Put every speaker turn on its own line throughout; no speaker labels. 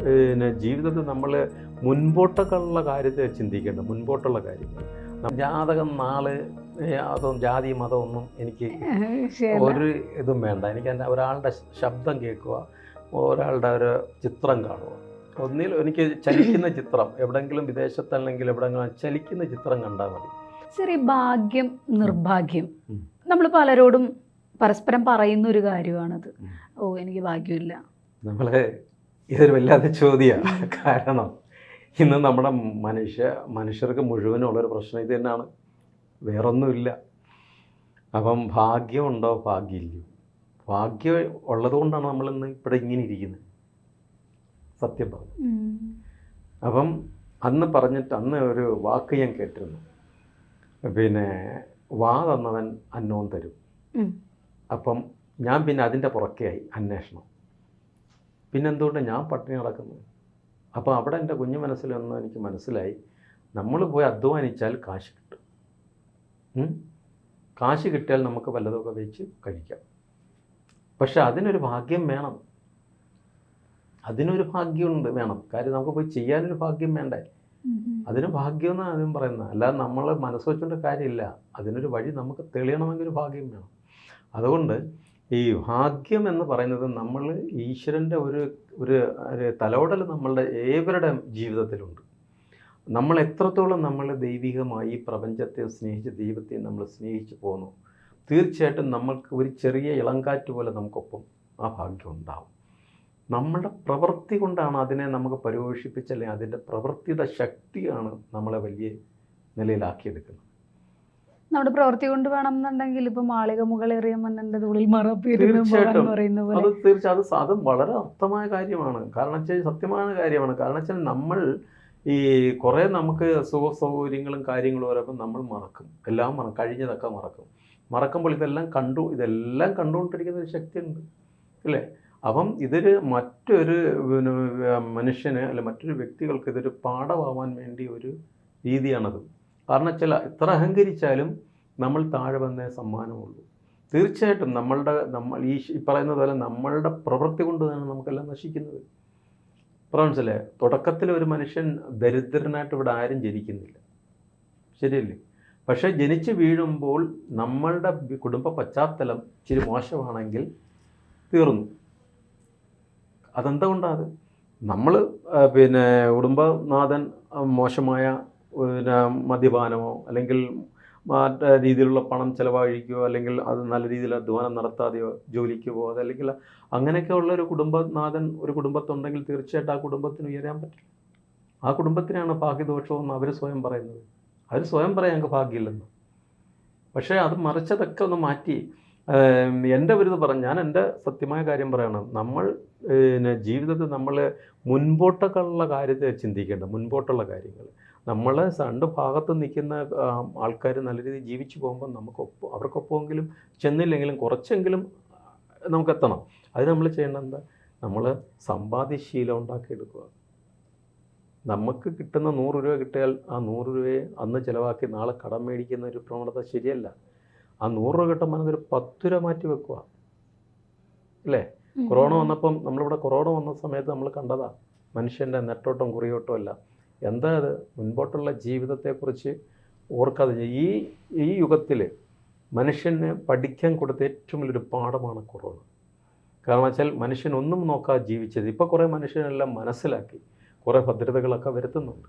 പിന്നെ ജീവിതത്തിൽ നമ്മൾ മുൻപോട്ടൊക്കെയുള്ള കാര്യത്തെ ചിന്തിക്കേണ്ട, മുൻപോട്ടുള്ള കാര്യങ്ങൾ. ജാതകം, നാള്, അതും ജാതി മതം ഒന്നും എനിക്ക് ഒരു ഇതും വേണ്ട. എനിക്ക് എൻ്റെ ഒരാളുടെ ശബ്ദം കേൾക്കുക, ഒരാളുടെ ഒരു ചിത്രം കാണുക. ഒന്നിൽ എനിക്ക് ചലിക്കുന്ന ചിത്രം, എവിടെയെങ്കിലും വിദേശത്തല്ലെങ്കിൽ എവിടെയെങ്കിലും ചലിക്കുന്ന ചിത്രം കണ്ടാൽ മതി.
ശരി, ഭാഗ്യം നിർഭാഗ്യം നമ്മൾ പലരോടും പരസ്പരം പറയുന്ന ഒരു കാര്യമാണത്. ഓ, എനിക്ക് ഭാഗ്യമില്ല.
ഇതൊരു വല്ലാത്ത ചോദ്യമാണ്. കാരണം ഇന്ന് നമ്മുടെ മനുഷ്യർക്ക് മുഴുവനുള്ളൊരു പ്രശ്നം ഇത് തന്നെയാണ്, വേറൊന്നുമില്ല. അപ്പം ഭാഗ്യമുണ്ടോ, ഭാഗ്യമില്ലയോ? ഭാഗ്യം ഉള്ളതുകൊണ്ടാണ് നമ്മളിന്ന് ഇവിടെ ഇങ്ങനെ ഇരിക്കുന്നത്, സത്യം പറഞ്ഞു. അപ്പം അന്ന് ഒരു വാക്ക് ഞാൻ കേട്ടിരുന്നു, പിന്നെ വാ തന്നവൻ അന്നവും തരും. അപ്പം ഞാൻ പിന്നെ അതിൻ്റെ പുറക്കെയായി അന്വേഷണം, പിന്നെന്തുകൊണ്ട് ഞാൻ പട്ടിണി നടക്കുന്നു. അപ്പോൾ അവിടെ എൻ്റെ കുഞ്ഞു മനസ്സിലൊന്ന് എനിക്ക് മനസ്സിലായി, നമ്മൾ പോയി അധ്വാനിച്ചാൽ കാശ് കിട്ടും. കാശ് കിട്ടിയാൽ നമുക്ക് വല്ലതൊക്കെ വെച്ച് കഴിക്കാം. പക്ഷെ അതിനൊരു ഭാഗ്യം വേണം, അതിനൊരു ഭാഗ്യമുണ്ട് വേണം. കാര്യം നമുക്ക് പോയി ചെയ്യാനൊരു ഭാഗ്യം വേണ്ടേ? അതിന് ഭാഗ്യം എന്നാണ് ആദ്യം പറയുന്നത്. അല്ലാതെ നമ്മൾ മനസ്സ് വെച്ചുകൊണ്ട് കാര്യമില്ല. അതിനൊരു വഴി നമുക്ക് തെളിയണമെങ്കിൽ ഒരു ഭാഗ്യം വേണം. അതുകൊണ്ട് ഈ ഭാഗ്യം എന്ന് പറയുന്നത് നമ്മൾ ഈശ്വരൻ്റെ ഒരു തലോടൽ നമ്മളുടെ ഏവരുടെ ജീവിതത്തിലുണ്ട്. നമ്മൾ എത്രത്തോളം നമ്മൾ ദൈവികമായി ഈ പ്രപഞ്ചത്തെ സ്നേഹിച്ച് ദൈവത്തെ നമ്മൾ സ്നേഹിച്ച് പോകുന്നു, തീർച്ചയായിട്ടും നമ്മൾക്ക് ഒരു ചെറിയ ഇളങ്കാറ്റ് പോലെ നമുക്കൊപ്പം ആ ഭാഗ്യം ഉണ്ടാവും. നമ്മളുടെ പ്രവൃത്തി കൊണ്ടാണ് അതിനെ നമുക്ക് പരിപോഷിപ്പിച്ചല്ലേ, അതിൻ്റെ പ്രവൃത്തിയുടെ ശക്തിയാണ് നമ്മളെ വലിയ നിലയിലാക്കിയെടുക്കുന്നത്.
നമ്മുടെ പ്രവൃത്തി കൊണ്ട് വേണമെന്നുണ്ടെങ്കിൽ ഇപ്പൊ മാളിക മുകളേറിയ മന്നന്റെ ഉള്ളിൽ
തീർച്ചയായിട്ടും അത് വളരെ അർത്ഥമായ കാര്യമാണ്. കാരണം വെച്ചാൽ സത്യമായ കാര്യമാണ്. കാരണം വെച്ചാൽ നമ്മൾ ഈ കുറേ നമുക്ക് സുഖ സൗകര്യങ്ങളും കാര്യങ്ങളും വരുമ്പോൾ നമ്മൾ മറക്കും, എല്ലാം കഴിഞ്ഞതൊക്കെ മറക്കുമ്പോൾ ഇതെല്ലാം കണ്ടുകൊണ്ടിരിക്കുന്ന ഒരു ശക്തിയുണ്ട്, അല്ലേ? അപ്പം ഇതൊരു മറ്റൊരു മനുഷ്യന് അല്ലെ മറ്റൊരു വ്യക്തികൾക്ക് ഇതൊരു പാഠമാവാൻ വേണ്ടി ഒരു രീതിയാണത്. കാരണം വെച്ചാൽ എത്ര അഹങ്കരിച്ചാലും നമ്മൾ താഴെ വന്നേ സമ്മാനമുള്ളൂ. തീർച്ചയായിട്ടും നമ്മൾ ഈ പറയുന്നത് പോലെ നമ്മളുടെ പ്രവൃത്തി കൊണ്ട് തന്നെ നമുക്കെല്ലാം നശിക്കുന്നത്. മനസ്സിലെ തുടക്കത്തിൽ ഒരു മനുഷ്യൻ ദരിദ്രനായിട്ട് ഇവിടെ ആരും ജനിക്കുന്നില്ല, ശരിയല്ലേ? പക്ഷേ ജനിച്ച് വീഴുമ്പോൾ നമ്മളുടെ കുടുംബ പശ്ചാത്തലം ഇച്ചിരി മോശമാണെങ്കിൽ തീർന്നു. അതെന്തുകൊണ്ടാണ്? നമ്മൾ പിന്നെ കുടുംബനാഥൻ മോശമായ മദ്യപാനമോ അല്ലെങ്കിൽ മറ്റേ രീതിയിലുള്ള പണം ചിലവഴിക്കുകയോ അല്ലെങ്കിൽ അത് നല്ല രീതിയിൽ അധ്വാനം നടത്താതെയോ ജോലിക്ക് പോകാതെ അല്ലെങ്കിൽ അങ്ങനെയൊക്കെ ഉള്ള ഒരു കുടുംബനാഥൻ ഒരു കുടുംബത്തുണ്ടെങ്കിൽ തീർച്ചയായിട്ടും ആ കുടുംബത്തിന് ഉയരാൻ പറ്റില്ല. ആ കുടുംബത്തിനാണ് ഭാഗ്യദോഷമെന്ന് അവർ സ്വയം പറയുന്നത്. അവർ സ്വയം പറയാൻ ഞങ്ങൾക്ക് ഭാഗ്യമില്ലെന്ന്. പക്ഷേ അത് മറിച്ചതൊക്കെ ഒന്ന് മാറ്റി എൻ്റെ ഒരു ഇത് പറഞ്ഞു, ഞാൻ എൻ്റെ സത്യമായ കാര്യം പറയണം. നമ്മൾ ജീവിതത്തിൽ നമ്മൾ മുൻപോട്ടൊക്കെയുള്ള കാര്യത്തെ ചിന്തിക്കേണ്ട, മുൻപോട്ടുള്ള കാര്യങ്ങൾ. നമ്മൾ രണ്ട് ഭാഗത്ത് നിൽക്കുന്ന ആൾക്കാർ നല്ല രീതിയിൽ ജീവിച്ചു പോകുമ്പോൾ അവർക്കൊപ്പമെങ്കിലും ചെന്നില്ലെങ്കിലും കുറച്ചെങ്കിലും നമുക്കെത്തണം. അത് നമ്മൾ ചെയ്യേണ്ടത് എന്താ? നമ്മൾ സമ്പാദ്യശീലം ഉണ്ടാക്കിയെടുക്കുക. നമുക്ക് കിട്ടുന്ന 100 രൂപ കിട്ടിയാൽ ആ 100 രൂപയെ അന്ന് ചിലവാക്കി നാളെ കടം മേടിക്കുന്ന ഒരു പ്രവണത ശരിയല്ല. ആ 100 രൂപ കിട്ടുമ്പോൾ അതൊരു 10 രൂപ മാറ്റി വെക്കുക, അല്ലേ? കൊറോണ വന്നപ്പം നമ്മളിവിടെ കൊറോണ വന്ന സമയത്ത് നമ്മൾ കണ്ടതാ മനുഷ്യൻ്റെ നെട്ടോട്ടം കുറിയോട്ടം അല്ല. എന്താ അത്? മുൻപോട്ടുള്ള ജീവിതത്തെക്കുറിച്ച് ഓർക്കാതെ ഈ യുഗത്തിൽ മനുഷ്യന് പഠിക്കാൻ കൊടുത്ത ഏറ്റവും വലിയൊരു പാഠമാണ് കൊറോണ. കാരണം വെച്ചാൽ മനുഷ്യൻ ഒന്നും നോക്കാതെ ജീവിച്ചത്. ഇപ്പോൾ കുറേ മനുഷ്യനെല്ലാം മനസ്സിലാക്കി, കുറേ ഭദ്രതകളൊക്കെ വരുത്തുന്നുണ്ട്.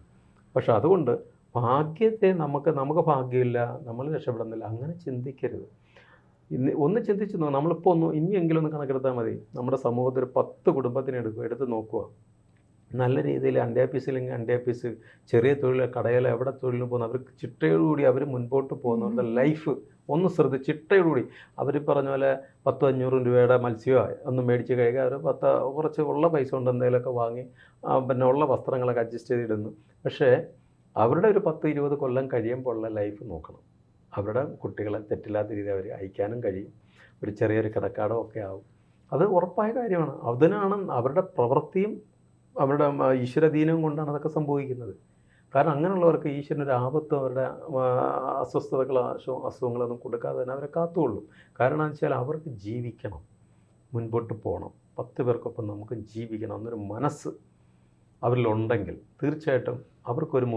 പക്ഷെ അതുകൊണ്ട് ഭാഗ്യത്തെ നമുക്ക് ഭാഗ്യമില്ല, നമ്മൾ രക്ഷപ്പെടുന്നില്ല, അങ്ങനെ ചിന്തിക്കരുത്. ഒന്ന് ചിന്തിച്ച് നോക്കുക. നമ്മളിപ്പോൾ ഇനിയെങ്കിലും ഒന്ന് കണക്കെടുത്താൽ മതി. നമ്മുടെ സമൂഹത്തിൽ 10 കുടുംബത്തിനെ എടുത്ത് നോക്കുക. നല്ല രീതിയിൽ അണ്ടേപ്പീസില്ലെങ്കിൽ അണ്ടേപ്പീസ്, ചെറിയ തൊഴിൽ, കടയിൽ, എവിടെ തൊഴിലും പോകുന്ന അവർക്ക് ചിട്ടയോടുകൂടി അവർ മുൻപോട്ട് പോകുന്നവരുടെ ലൈഫ് ഒന്ന് ചിട്ടയോടുകൂടി അവർ പറഞ്ഞ പോലെ 100-500 രൂപയുടെ മത്സ്യമോ ഒന്നും മേടിച്ച് കഴിയുക. അവർ കുറച്ച് ഉള്ള പൈസ കൊണ്ട് എന്തെങ്കിലുമൊക്കെ വാങ്ങി പിന്നെ ഉള്ള വസ്ത്രങ്ങളൊക്കെ അഡ്ജസ്റ്റ് ചെയ്തിടുന്നു. പക്ഷേ അവരുടെ ഒരു 10-20 കൊല്ലം കഴിയുമ്പോൾ ഉള്ള ലൈഫ് നോക്കണം. അവരുടെ കുട്ടികളെ തെറ്റില്ലാത്ത രീതിയിൽ അവർ അയക്കാനും കഴിയും. ഒരു ചെറിയൊരു കിടക്കാടോ ഒക്കെ ആവും. അത് ഉറപ്പായ കാര്യമാണ്. അതിനാണ് അവരുടെ പ്രവൃത്തിയും അവരുടെ ഈശ്വരധീനവും കൊണ്ടാണ് അതൊക്കെ സംഭവിക്കുന്നത്. കാരണം അങ്ങനെയുള്ളവർക്ക് ഈശ്വരനൊരു ആപത്തും അവരുടെ അസുഖങ്ങളൊന്നും കൊടുക്കാതെ തന്നെ അവരെ കാത്തുകൊള്ളും. കാരണം എന്ന് വെച്ചാൽ അവർക്ക് ജീവിക്കണം, മുൻപോട്ട് പോകണം, 10 പേർക്കൊപ്പം നമുക്ക് ജീവിക്കണം എന്നൊരു മനസ്സ് അവരിലുണ്ടെങ്കിൽ തീർച്ചയായിട്ടും അവർക്കൊരു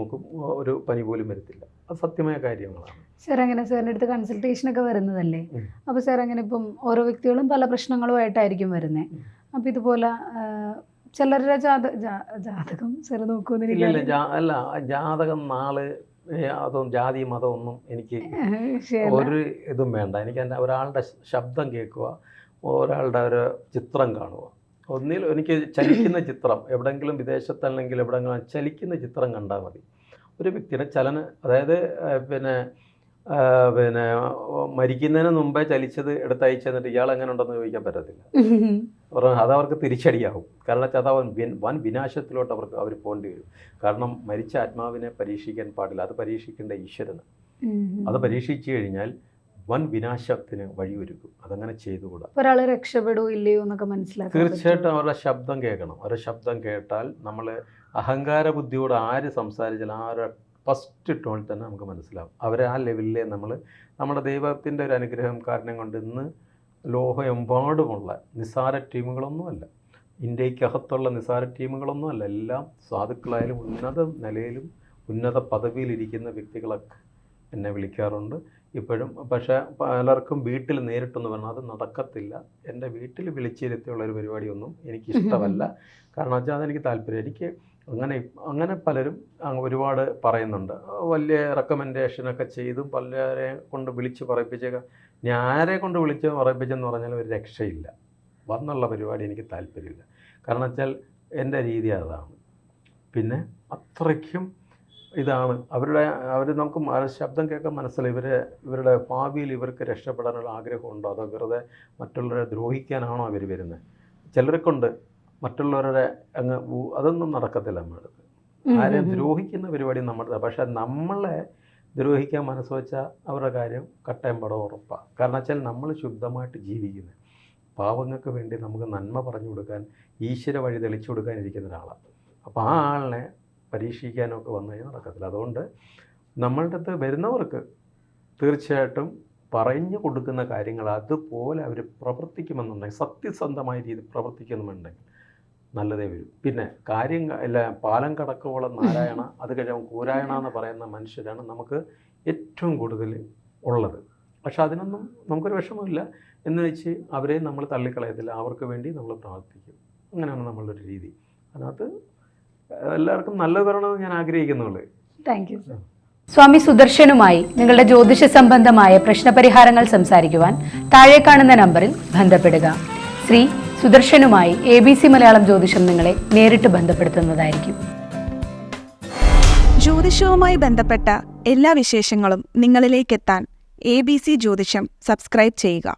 ഒരു പനി പോലും വരത്തില്ല. അത് സത്യമായ കാര്യങ്ങളാണ്.
സാർ അങ്ങനെ സാറിൻ്റെ അടുത്ത് കൺസൾട്ടേഷനൊക്കെ വരുന്നതല്ലേ? അപ്പോൾ സാർ അങ്ങനെ ഇപ്പം ഓരോ വ്യക്തികളും പല പ്രശ്നങ്ങളുമായിട്ടായിരിക്കും വരുന്നത്. അപ്പോൾ ഇതുപോലെ ചിലരുടെ ജാതകം സാർ നോക്കുമെന്നില്ല.
അല്ല, ജാതകം നാള് അതും ജാതി മതം ഒന്നും എനിക്ക് ഒരു ഇതും വേണ്ട. എനിക്ക് എൻ്റെ ഒരാളുടെ ശബ്ദം കേൾക്കുക, ഒരാളുടെ ഒരു ചിത്രം കാണുക. ഒന്നിൽ എനിക്ക് ചലിക്കുന്ന ചിത്രം, എവിടെയെങ്കിലും വിദേശത്തല്ലെങ്കിൽ എവിടെയെങ്കിലും ചലിക്കുന്ന ചിത്രം കണ്ടാൽ മതി. ഒരു വ്യക്തിയുടെ അതായത് പിന്നെ മരിക്കുന്നതിന് മുമ്പേ ചലിച്ചത് എടുത്തയച്ചു തന്നിട്ട് ഇയാൾ എങ്ങനെ ഉണ്ടെന്ന് ചോദിക്കാൻ പറ്റത്തില്ല. അതവർക്ക് തിരിച്ചടിയാവും. കാരണം വെച്ചാൽ അത് വൻ വിനാശത്തിലോട്ട് അവർ പോകേണ്ടി വരും. കാരണം മരിച്ച ആത്മാവിനെ പരീക്ഷിക്കാൻ പാടില്ല, അത് പരീക്ഷിക്കേണ്ട ഈശ്വരന്. അത് പരീക്ഷിച്ചു കഴിഞ്ഞാൽ വൻ വിനാശത്തിന് വഴിയൊരുക്കും. അതങ്ങനെ ചെയ്തുകൂടാ.
ഒരാൾ രക്ഷപ്പെടൂ ഇല്ലയോ എന്നൊക്കെ മനസ്സിലാക്കാം.
തീർച്ചയായിട്ടും അവരുടെ ശബ്ദം കേൾക്കണം. അവരുടെ ശബ്ദം കേട്ടാൽ നമ്മൾ അഹങ്കാര ബുദ്ധിയോട് ആര് സംസാരിച്ചാൽ ആ ഒരു ഫസ്റ്റ് ടോണിൽ തന്നെ നമുക്ക് മനസ്സിലാവും. അവരെ ആ ലെവലിലേ നമ്മുടെ ദൈവത്തിൻ്റെ ഒരു അനുഗ്രഹം കാരണം കൊണ്ട് ഇന്ന് ലോകമെമ്പാടുമുള്ള നിസ്സാര ടീമുകളൊന്നുമല്ല, ഇന്ത്യക്കകത്തുള്ള നിസ്സാര ടീമുകളൊന്നുമല്ല, എല്ലാം സാധുക്കളായാലും ഉന്നത നിലയിലും ഉന്നത പദവിയിലിരിക്കുന്ന വ്യക്തികളൊക്കെ എന്നെ വിളിക്കാറുണ്ട് ഇപ്പോഴും. പക്ഷേ പലർക്കും വീട്ടിൽ നേരിട്ടൊന്ന് പറഞ്ഞാൽ അത് നടക്കത്തില്ല. എൻ്റെ വീട്ടിൽ വിളിച്ചിരുത്തിയുള്ള ഒരു പരിപാടിയൊന്നും എനിക്കിഷ്ടമല്ല. കാരണം വെച്ചാൽ അതെനിക്ക് താല്പര്യം. എനിക്ക് അങ്ങനെ പലരും ഒരുപാട് പറയുന്നുണ്ട്. വലിയ റെക്കമെൻഡേഷനൊക്കെ ചെയ്തും പലരെ കൊണ്ട് വിളിച്ച് പറയിപ്പിച്ചേക്കാം. ഞാൻ ആരെ കൊണ്ട് വിളിച്ച് പറയിപ്പിച്ചെന്ന് പറഞ്ഞാൽ ഒരു രക്ഷയില്ല. വന്നുള്ള പരിപാടി എനിക്ക് താല്പര്യമില്ല. കാരണം വെച്ചാൽ എൻ്റെ രീതി അതാണ്. പിന്നെ അത്രയ്ക്കും ഇതാണ് അവർ നമുക്ക് ശബ്ദം കേൾക്കാൻ മനസ്സിലായി. ഇവരുടെ ഭാവിയിൽ ഇവർക്ക് രക്ഷപ്പെടാനുള്ള ആഗ്രഹമുണ്ടോ, അതോ വെറുതെ മറ്റുള്ളവരെ ദ്രോഹിക്കാനാണോ അവർ വരുന്നത്? ചിലർക്കുണ്ട് മറ്റുള്ളവരുടെ അതൊന്നും നടക്കത്തില്ല. നമ്മുടെ ആരെയും ദ്രോഹിക്കുന്ന പരിപാടി നമ്മുടെ. പക്ഷേ നമ്മളെ ദ്രോഹിക്കാൻ മനസ്സ് വെച്ചാൽ അവരുടെ കാര്യം കട്ടയം പടം ഉറപ്പാണ്. കാരണം വെച്ചാൽ നമ്മൾ ശുദ്ധമായിട്ട് ജീവിക്കുന്നത്, പാവങ്ങൾക്ക് വേണ്ടി നമുക്ക് നന്മ പറഞ്ഞു കൊടുക്കാൻ, ഈശ്വര വഴി തെളിച്ചു കൊടുക്കാൻ ഇരിക്കുന്ന ഒരാളാണ്. അപ്പോൾ ആ ആളിനെ പരീക്ഷിക്കാനൊക്കെ വന്നു കഴിഞ്ഞാൽ നടക്കത്തില്ല. അതുകൊണ്ട് നമ്മളുടെ അടുത്ത് വരുന്നവർക്ക് തീർച്ചയായിട്ടും പറഞ്ഞു കൊടുക്കുന്ന കാര്യങ്ങൾ അതുപോലെ അവർ പ്രവർത്തിക്കുമെന്നുണ്ടെങ്കിൽ, സത്യസന്ധമായ രീതിയിൽ പ്രവർത്തിക്കുന്നുണ്ടെങ്കിൽ നല്ലതേ വരും. പിന്നെ പാലം കടക്കോളം നാരായണ, അത് കഴിയുമ്പോൾ കൂരായണ എന്ന് പറയുന്ന മനുഷ്യരാണ് നമുക്ക് ഏറ്റവും കൂടുതൽ ഉള്ളത്. പക്ഷെ അതിനൊന്നും നമുക്കൊരു വിഷമമില്ല എന്ന് വെച്ച് അവരെ നമ്മൾ തള്ളിക്കളയത്തില്ല. അവർക്ക് വേണ്ടി നമ്മൾ പ്രാർത്ഥിക്കും. അങ്ങനെയാണ് നമ്മളുടെ ഒരു രീതി. അതിനകത്ത് എല്ലാവർക്കും നല്ലത് വരണമെന്ന് ഞാൻ ആഗ്രഹിക്കുന്നുള്ളൂ.
Thank you sir. സ്വാമി സുദർശനുമായി നിങ്ങളുടെ ജ്യോതിഷ സംബന്ധമായ പ്രശ്നപരിഹാരങ്ങൾ സംസാരിക്കുവാൻ താഴെ കാണുന്ന നമ്പറിൽ ബന്ധപ്പെടുക. ശ്രീ സുദർശനുമായി ABC മലയാളം ജ്യോതിഷം നിങ്ങളെ നേരിട്ട് ബന്ധപ്പെടുത്തുന്നതായിരിക്കും.
ജ്യോതിഷവുമായി ബന്ധപ്പെട്ട എല്ലാ വിശേഷങ്ങളും നിങ്ങളിലേക്കെത്താൻ ABC ജ്യോതിഷം സബ്സ്ക്രൈബ് ചെയ്യുക.